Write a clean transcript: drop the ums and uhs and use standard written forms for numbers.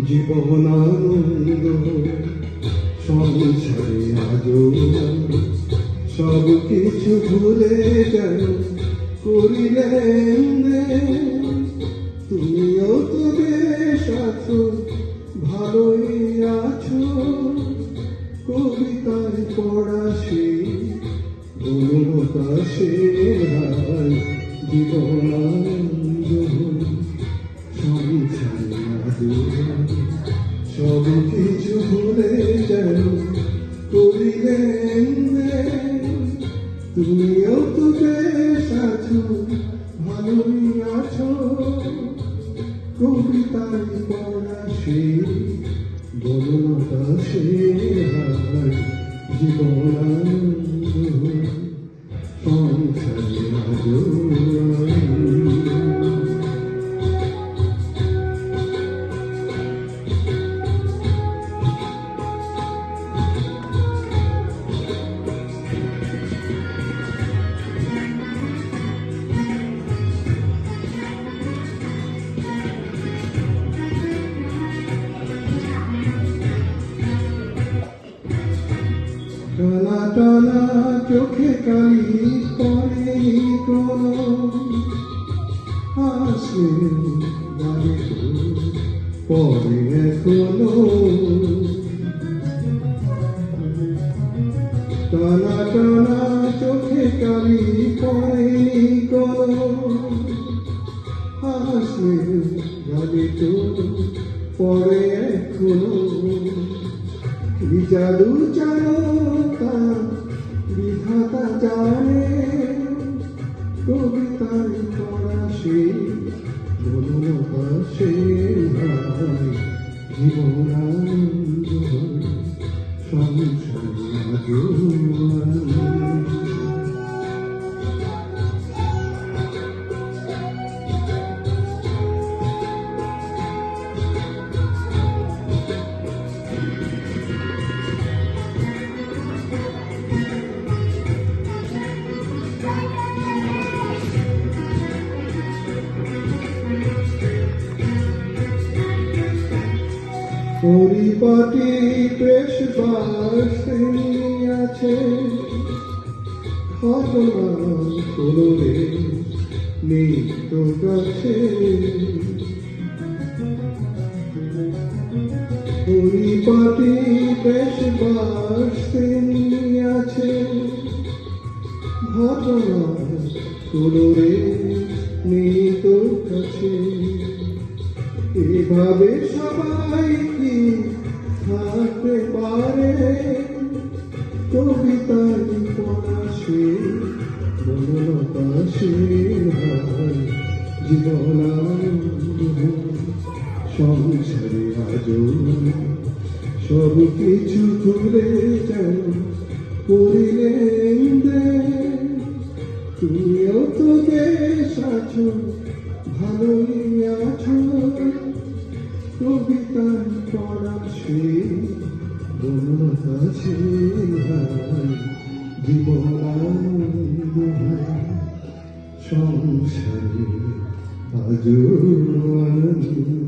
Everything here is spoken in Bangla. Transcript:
জীবনানন্দ সংসারে আজো সব কিছু ভুলে যেন করিলেন তুমিও তো বেশ আছো ভালোই আছো কবিতায় পড়া সে বনলতা সে জীবনানন্দ সংসারে আজো সব কিছু ভুলে যেন করিলেন তুমিও তো বেশ আছো ভালোই আছো কবিতায় পড়া সে বনলতা সে জীবনানন্দ সংসারে আজো টানা টানা চোখে কালি পড়ে কোনো হাসলে বাড়ি পরে এখনো টানা টানা চোখে কালি পড়ে কোনো হাসলে বাড়ি পরে এখনো জাদু জানো তা বিধাতা জানে কবিতায় পড়া সে বনলতা সে জীবনানন্দ সংসারে আজো পরিপাটি বেশ বাসে আছে ঘটনা তোরে নিত্য কাছে পরিপাটি বেশ বাসে আছে ঘটনা তোরে নিত্য কাছে এভাবে সবাই কি থাকতে পারে কবিতায় পড়া সে বনলতা সে জীবনানন্দ সংসারে আজো সব কিছু ভুলে যেন করিলেন তুমিও তো বেশ আছো ভালোই আছো কবিতায় পড়া সে বনলতা সে জীবনানন্দ সংসারে আজো আনন্দ।